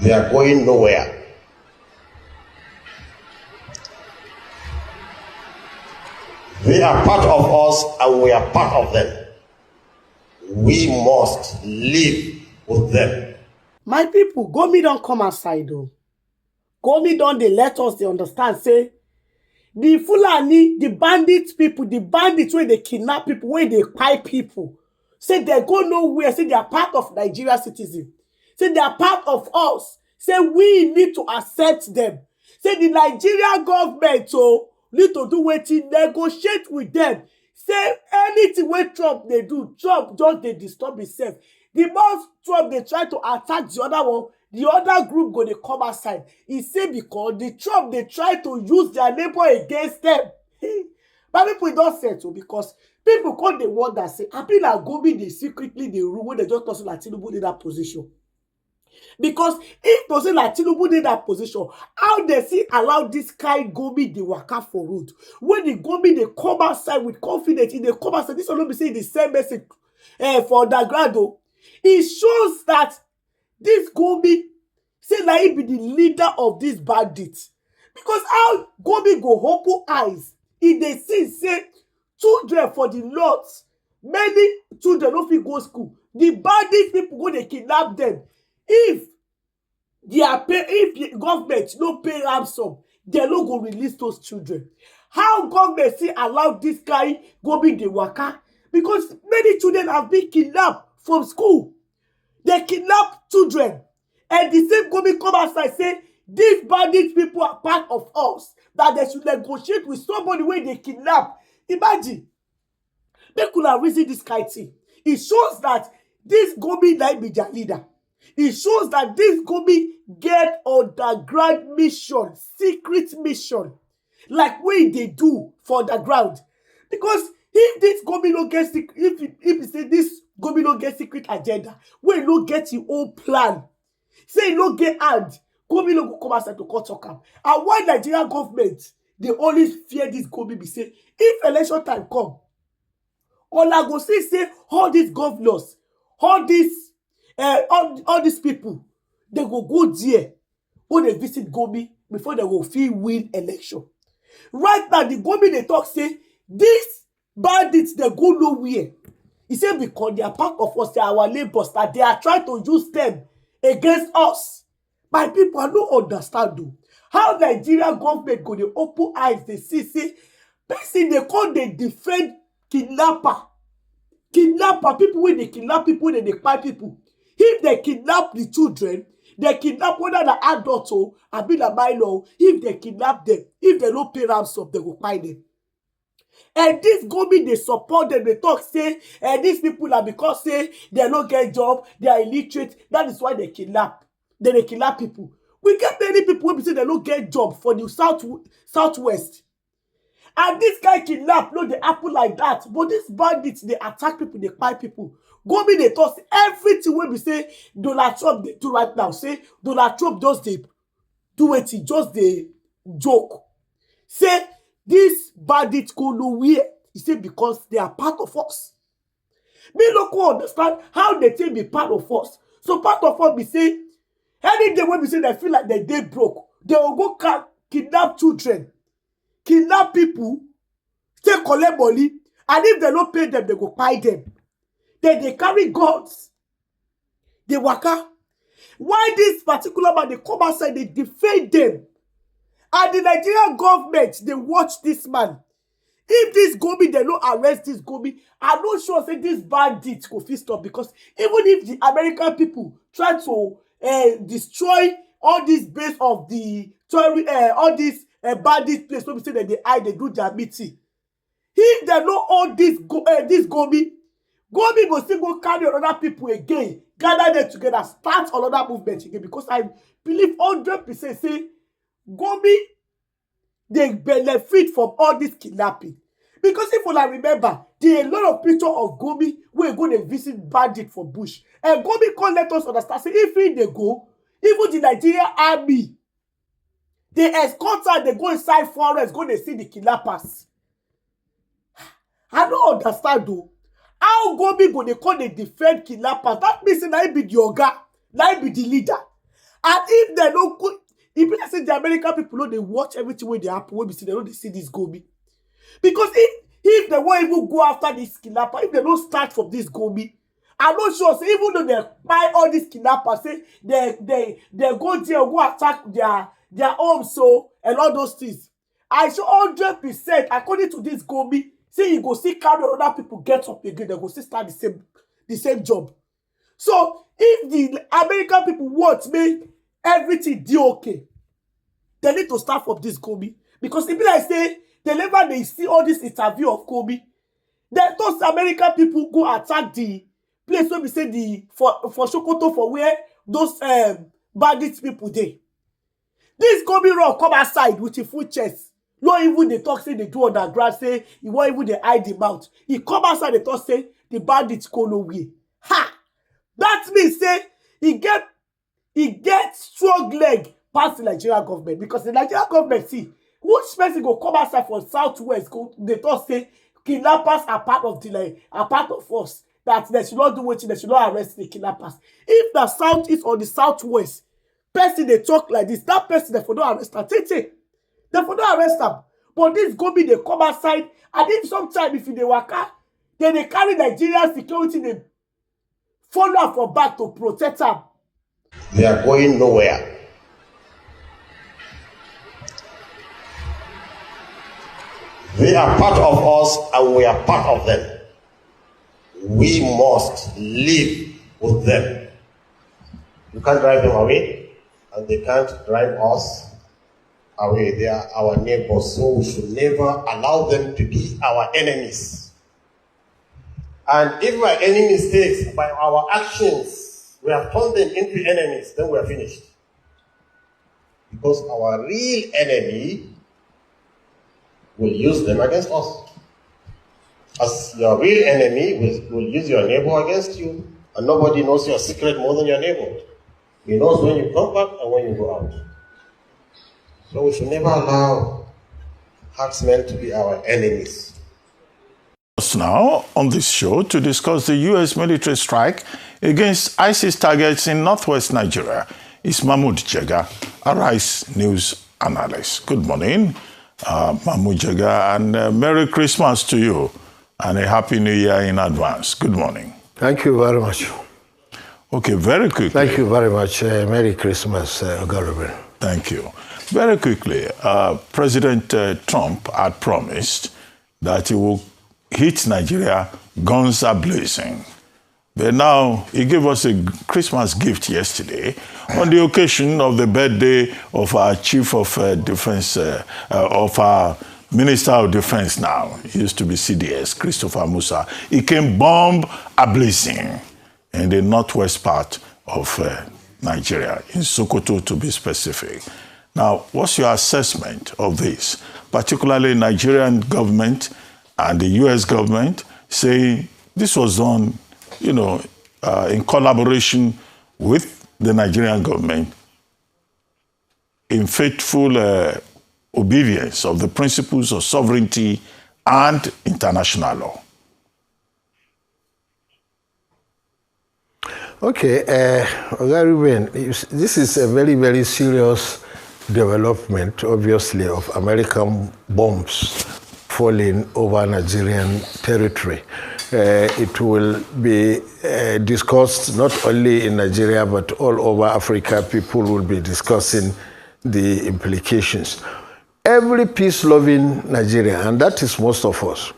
They are going nowhere. They are part of us and we are part of them. We must live with them. My people, Gumi don't come outside though. Gumi don't they let us they understand say the Fulani, the bandit people, the bandits where they kidnap people, where they kpai people, say they go nowhere, say they are part of Nigeria citizen, say they are part of us, say we need to accept them, say the Nigeria government need to do wetin, negotiate with them, say anything wey Trump they do, Trump just they disturb himself. The more Trump they try to attack the other one, the other group go dey come outside. He say because the Trump they try to use their neighbor against them. But people don't settle because people come dey wonder say abi na Gumi dey secretly dey rule when they just talk say na Tinubu in that position. Because if to say na Tinubu in that position, how they see allow this kind Gumi dey waka for road? When the Gumi they come outside with confidence, they come outside, this one no be say the same message for underground though. It shows that this Gumi say na he be the leader of this bandits. Because how Gumi go open eyes if they see say children for the north, many children no fit go school. The bandit people go dey kidnap them. If the government no pay ransom, they no go release those children. How government still allow this guy Gumi dey waka? Because many children have been kidnapped from school. They kidnap children. And the same Gumi come outside say, these bandit people are part of us, that they should negotiate with somebody when they kidnap. Imagine. Make una reason this kind of thing. It shows that this Gumi like be their leader. It shows that this Gumi get underground mission, secret mission, like what they do for underground. Because if this Gumi no get secret, if he say this Gumi no get secret agenda, wey no get his own plan, say he no get hand, Gumi no go come outside to come talk am. And why Nigeria government they always fear this Gumi be say if election time come, una go see say all these governors, all these people, they go there when they visit Gumi before they go fit win election. Right now, the Gumi they talk say these bandits they go nowhere. He said because they are part of us, they are our neighbors, that they are trying to use them against us. My people, I don't understand though. How Nigeria government go dey open eyes, they see say person they call they defend kidnapper. Kidnapper, people when they kidnap people, when they kpai people. If they kidnap the children, they kidnap whether the adults or abi na minor. If they kidnap them, if they don't pay ransom, they go kpai them. And this Gumi they support them, they talk say, and these people are because say they don't get job, they are illiterate. That is why they kidnap. They kidnap people. We get many people who say they don't get job for the southwest. And this guy kidnap, no, they happen like that. But these bandits, they attack people, they kpai people. Gumi they talk everything when we say Donald Trump they do right now. Say Donald Trump just they do it, just they joke. Say this bandit go nowhere. He say because they are part of us. Me no go understand how they take be part of us. So part of us be say any day when we say they feel like they broke, they will go kidnap children, kidnap people, take collect money, and if they don't pay them, they go buy them. Then they carry guns. They waka. Why this particular man, they come outside, they defend them. And the Nigerian government, they watch this man. If this Gumi, they don't arrest this Gumi, I'm not sure say this bandit go fit stop. Because even if the American people try to destroy all this base of the all these bandit place, so we say that they hide, they do their meeting. If they know all this Gumi go still go carry other people again, gather them together, start another movement again. Because I believe 100% say Gumi they benefit from all this kidnapping. Because if I remember, there are a lot of pictures of Gumi where go to visit bandit for bush. And Gumi can't let us understand. Say if they go, even the Nigerian army, they escort her, they go inside forest, go to see the kidnappers. I don't understand though. How Gumi go they call they defend kidnappers? That means that he be the oga, that he be the leader. And if they don't go, if I say the American people know they watch everything when they happen, when we see they know they see this Gumi. Because if they won't even go after this kidnapper, if they don't start from this Gumi, I'm not sure. So even though they buy all these kidnappers, say they go there, go attack their homes, so and all those things. I show 100%, according to this Gumi, say you go see carry other people get up again, they go see start the same job. So if the American people want make everything do okay, they need to start from this Gumi. Because if like say whenever they see all this interview of Gumi, then those American people go attack the place where we say the for Sokoto, for where those bandit people dey. This Gumi run come outside with a full chest. Not even they talk say they do underground, say he won't even they hide the mouth. He come outside, they talk say the bandits go nowhere. Ha! That means say he get strong leg past the Nigerian government, because the Nigerian government see which person go come outside from southwest go they talk say kidnappers are part of us, that they should not do what they should not arrest the kidnappers. If the southeast or the southwest person they talk like this, that person they for don't arrest them. They for don't arrest them. But this Gumi they come outside, and if sometime if they waka, then they carry Nigerian security, they follow up for back to protect them. They are going nowhere. They are part of us and we are part of them. We must live with them. You can't drive them away, and they can't drive us away. They are our neighbors, so we should never allow them to be our enemies. And if by any mistakes, by our actions, we have turned them into enemies, then we are finished. Because our real enemy will use them against us. As your real enemy will use your neighbor against you, and nobody knows your secret more than your neighbor. He knows when you come back and when you go out. So we should never allow herdsmen to be our enemies. Now on this show to discuss the U.S. military strike against ISIS targets in northwest Nigeria is Mahmoud Jega, Arise News analyst. Good morning, Mahmoud Jega, and Merry Christmas to you, and a Happy New Year in advance. Good morning. Thank you very much. Okay, very quickly. Thank you very much. Merry Christmas, Garibin. Thank you. Very quickly, President Trump had promised that he will hit Nigeria guns are blazing. But now he gave us a Christmas gift yesterday on the occasion of the birthday of our Chief of Defense, of our Minister of Defense now. He used to be CDS, Christopher Musa. He came bomb a-blazing in the northwest part of Nigeria, in Sokoto to be specific. Now, what's your assessment of this, particularly Nigerian government and the U.S. government saying this was done, in collaboration with the Nigerian government in faithful obedience of the principles of sovereignty and international law? Okay, Garibin, this is a very, very serious development, obviously, of American bombs falling over Nigerian territory. It will be discussed not only in Nigeria, but all over Africa. People will be discussing the implications. Every peace-loving Nigerian, and that is most of us,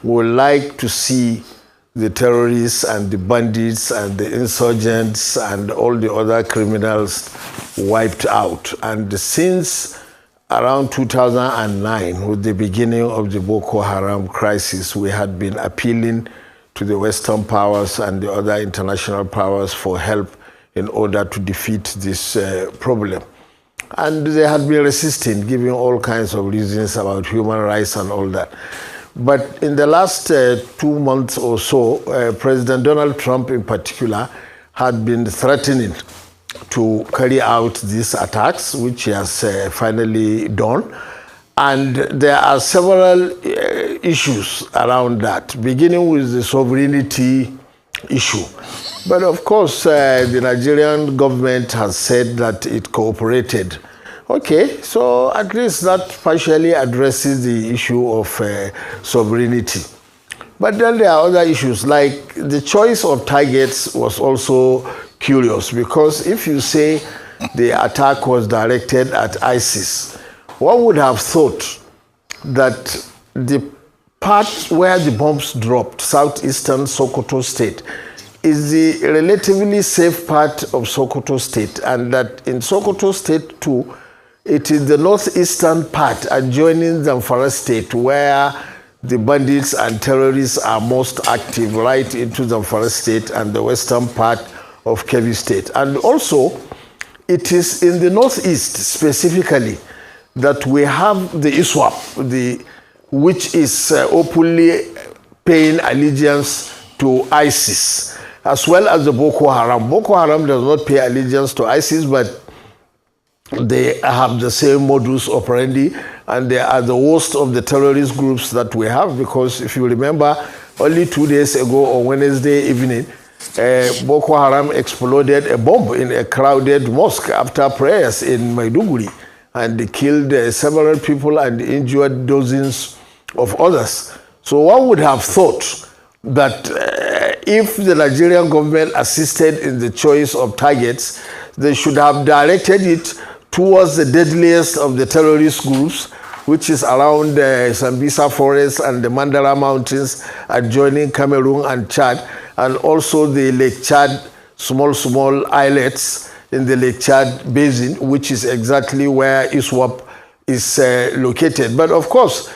would like to see the terrorists and the bandits and the insurgents and all the other criminals wiped out. And since around 2009, with the beginning of the Boko Haram crisis, we had been appealing to the Western powers and the other international powers for help in order to defeat this problem. And they had been resisting, giving all kinds of reasons about human rights and all that. But in the last 2 months or so, President Donald Trump in particular had been threatening to carry out these attacks, which he has finally done. And there are several issues around that, beginning with the sovereignty issue. But of course, the Nigerian government has said that it cooperated. Okay, so at least that partially addresses the issue of sovereignty. But then there are other issues, like the choice of targets was also curious, because if you say the attack was directed at ISIS, one would have thought that the part where the bombs dropped, southeastern Sokoto State, is the relatively safe part of Sokoto State, and that in Sokoto State too, it is the northeastern part adjoining Zamfara State where the bandits and terrorists are most active, right into Zamfara State and the western part of Kebbi State. And also, it is in the northeast specifically that we have the ISWAP, which is openly paying allegiance to ISIS, as well as the Boko Haram. Boko Haram does not pay allegiance to ISIS, but they have the same modus operandi, and they are the worst of the terrorist groups that we have, because if you remember, only 2 days ago on Wednesday evening, Boko Haram exploded a bomb in a crowded mosque after prayers in Maiduguri, and they killed several people and injured dozens of others. So one would have thought that if the Nigerian government assisted in the choice of targets, they should have directed it towards the deadliest of the terrorist groups, which is around the Sambisa Forest and the Mandara Mountains adjoining Cameroon and Chad, and also the Lake Chad small islets in the Lake Chad Basin, which is exactly where ISWAP is located. But of course,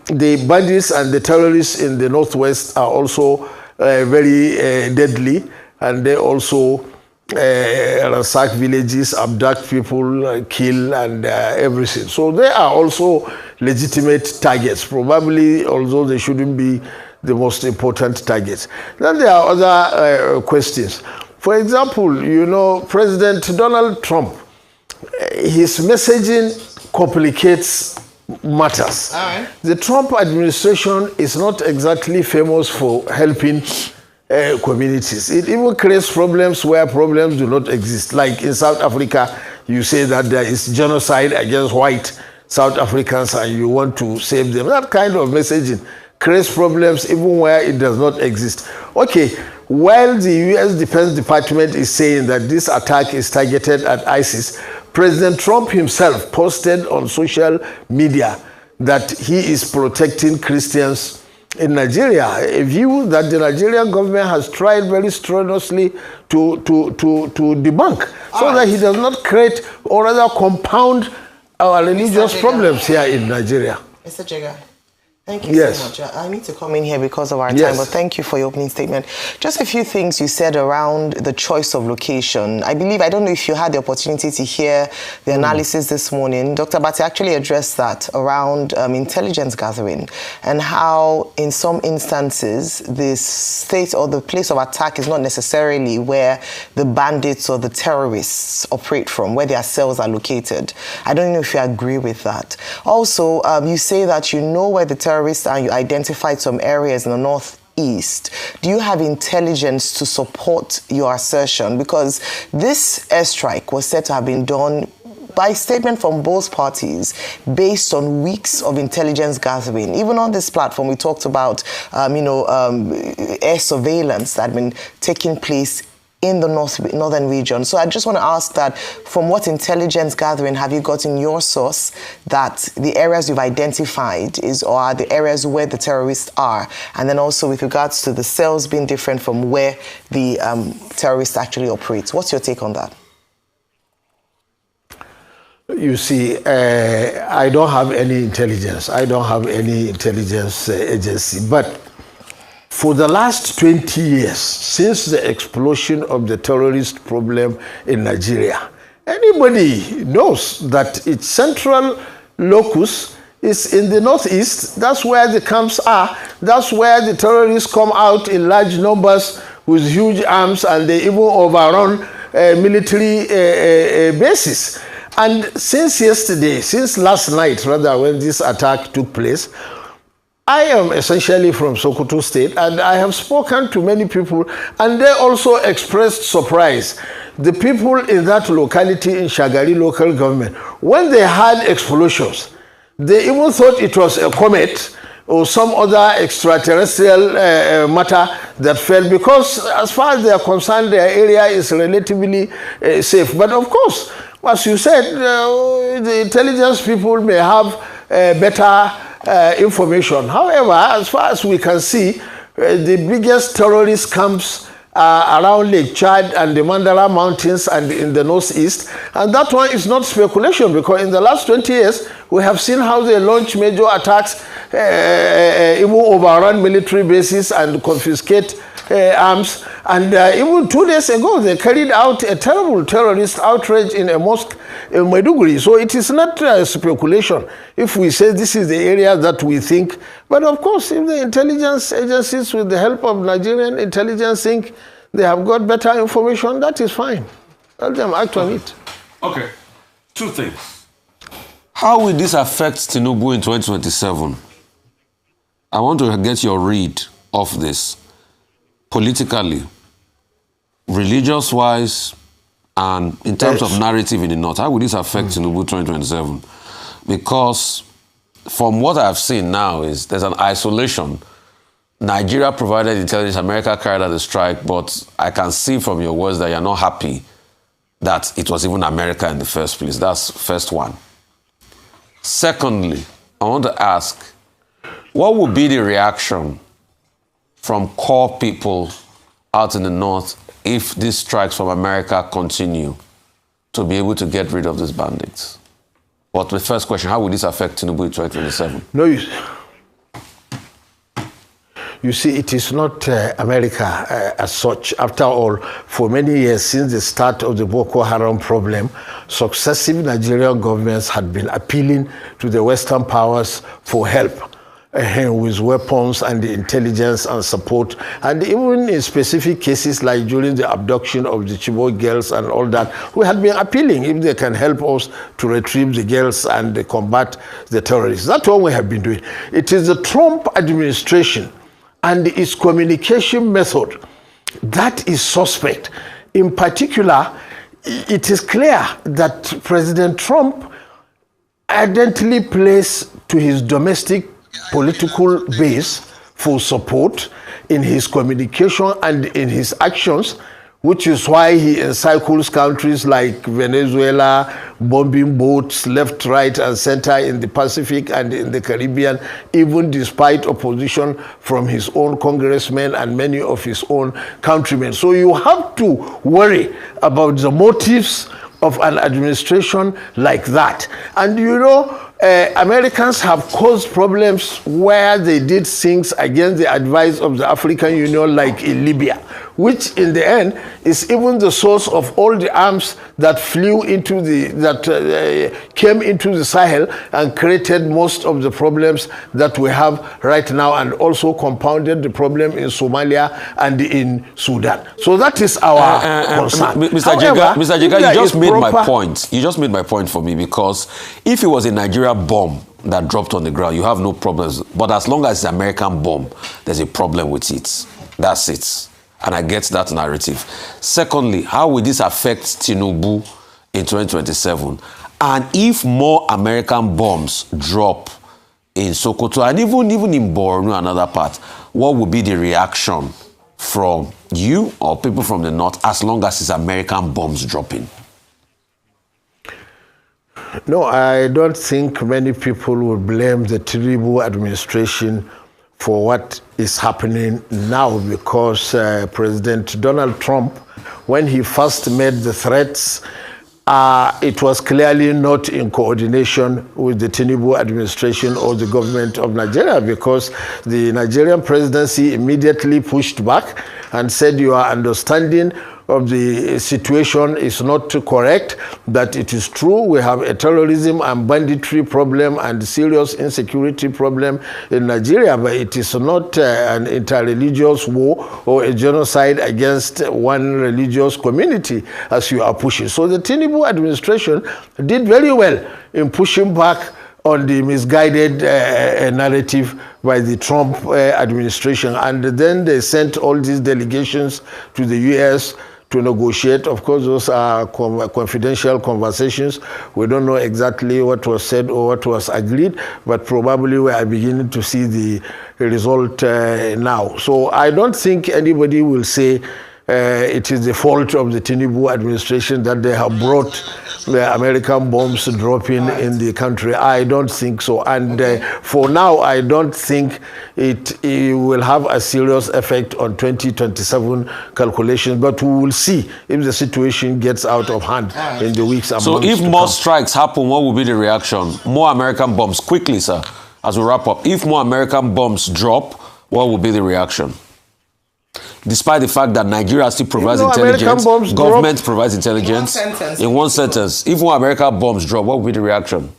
the bandits and the terrorists in the northwest are also very deadly, and they also ransack villages, abduct people, kill, and everything. So they are also legitimate targets, probably, although they shouldn't be the most important targets. Then there are other questions. For example, you know, President Donald Trump, his messaging complicates matters. All right. The Trump administration is not exactly famous for helping communities. It even creates problems where problems do not exist. Like in South Africa, you say that there is genocide against white South Africans and you want to save them. That kind of messaging creates problems even where it does not exist. Okay, while the U.S. Defense Department is saying that this attack is targeted at ISIS, President Trump himself posted on social media that he is protecting Christians in Nigeria, a view that the Nigerian government has tried very strenuously to debunk, so that he does not create or rather compound our religious problems here in Nigeria. Mr. Jega, thank you so much. I need to come in here because of our time, but thank you for your opening statement. Just a few things you said around the choice of location. I don't know if you had the opportunity to hear the analysis this morning. Dr. Bati actually addressed that around intelligence gathering and how in some instances the state or the place of attack is not necessarily where the bandits or the terrorists operate from, where their cells are located. I don't know if you agree with that. Also, you say that you know where the terrorists and you identified some areas in the northeast. Do you have intelligence to support your assertion? Because this airstrike was said to have been done by statement from both parties based on weeks of intelligence gathering. Even on this platform, we talked about, air surveillance that had been taking place in the northern region. So I just want to ask that, from what intelligence gathering have you got in your source that the areas you've identified are the areas where the terrorists are? And then also with regards to the cells being different from where the terrorists actually operate. What's your take on that? You see, I don't have any intelligence. I don't have any intelligence agency. But for the last 20 years, since the explosion of the terrorist problem in Nigeria, anybody knows that its central locus is in the northeast. That's where the camps are. That's where the terrorists come out in large numbers with huge arms, and they even overrun military bases. And since last night, rather, when this attack took place, I am essentially from Sokoto State, and I have spoken to many people, and they also expressed surprise. The people in that locality, in Shagari local government, when they had explosions, they even thought it was a comet or some other extraterrestrial matter that fell, because as far as they are concerned, their area is relatively safe. But of course, as you said, the intelligence people may have better information. However, as far as we can see, the biggest terrorist camps around Lake Chad and the Mandara Mountains and in the northeast. And that one is not speculation, because in the last 20 years, we have seen how they launch major attacks, even overrun military bases and confiscate arms. And even 2 days ago, they carried out a terrible terrorist outrage in a mosque in Maiduguri. So it is not speculation if we say this is the area that we think. But of course, if the intelligence agencies, with the help of Nigerian intelligence, think they have got better information, that is fine. Let them act on it. Okay. 2 things. How will this affect Tinubu in 2027? I want to get your read of this. Politically, religious-wise, and in terms of narrative in the North, how will this affect Tinubu 2027? Because from what I've seen now is there's an isolation. Nigeria provided intelligence, America carried out the strike, but I can see from your words that you're not happy that it was even America in the first place. That's first one. Secondly, I want to ask, what would be the reaction from core people out in the North if these strikes from America continue to be able to get rid of these bandits? But the first question, how will this affect Tinubu in 2027? No, you see, it is not America as such. After all, for many years, since the start of the Boko Haram problem, successive Nigerian governments had been appealing to the Western powers for help with weapons and the intelligence and support. And even in specific cases like during the abduction of the Chibok girls and all that, we had been appealing if they can help us to retrieve the girls and combat the terrorists. That's what we have been doing. It is the Trump administration and its communication method that is suspect. In particular, it is clear that President Trump ardently plays to his domestic political base for support in his communication and in his actions, which is why he encircles countries like Venezuela, bombing boats left, right, and center in the Pacific and in the Caribbean, even despite opposition from his own congressmen and many of his own countrymen. So you have to worry about the motives of an administration like that. And you know, Americans have caused problems where they did things against the advice of the African Union, like in Libya, which in the end is even the source of all the arms that flew into came into the Sahel and created most of the problems that we have right now, and also compounded the problem in Somalia and in Sudan. So that is our concern. Mr. Jega, you just made my point. You just made my point for me, because if it was a Nigeria bomb that dropped on the ground, you have no problems. But as long as it's an American bomb, there's a problem with it. That's it. And I get that narrative. Secondly, how will this affect Tinubu in 2027? And if more American bombs drop in Sokoto and even in Borno and other parts, what would be the reaction from you or people from the North, as long as it's American bombs dropping? No, I don't think many people will blame the Tinubu administration for what is happening now, because President Donald Trump, when he first made the threats, it was clearly not in coordination with the Tinubu administration or the government of Nigeria, because the Nigerian presidency immediately pushed back and said, your understanding of the situation is not correct, that it is true we have a terrorism and banditry problem and serious insecurity problem in Nigeria, but it is not an interreligious war or a genocide against one religious community as you are pushing. So the Tinubu administration did very well in pushing back on the misguided narrative by the Trump administration. And then they sent all these delegations to the U.S. to negotiate. Of course, those are confidential conversations. We don't know exactly what was said or what was agreed, but probably we are beginning to see the result now. So I don't think anybody will say it is the fault of the Tinubu administration that they have brought the American bombs dropping in the country. I don't think so. And for now, I don't think it will have a serious effect on 2027 calculations. But we will see if the situation gets out of hand in the weeks and months. So if more strikes happen, what will be the reaction? More American bombs. Quickly, sir, as we wrap up. If more American bombs drop, what will be the reaction? Despite the fact that Nigeria still provides intelligence, government provides intelligence. In one sentence, if more American bombs drop, what will be the reaction?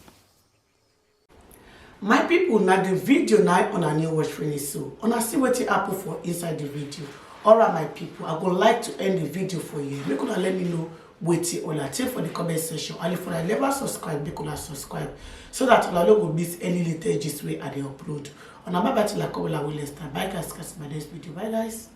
My people, now the video now on a new watch finish so. On a see what happen for inside the video. Alright, my people, I would like to end the video for you. Make sure let me know what you all take for the comment section. And if you never subscribe, make sure subscribe so that you don't miss any latest way I upload. On a bye bye till I come will start. Bye guys, catch my next video. Bye guys.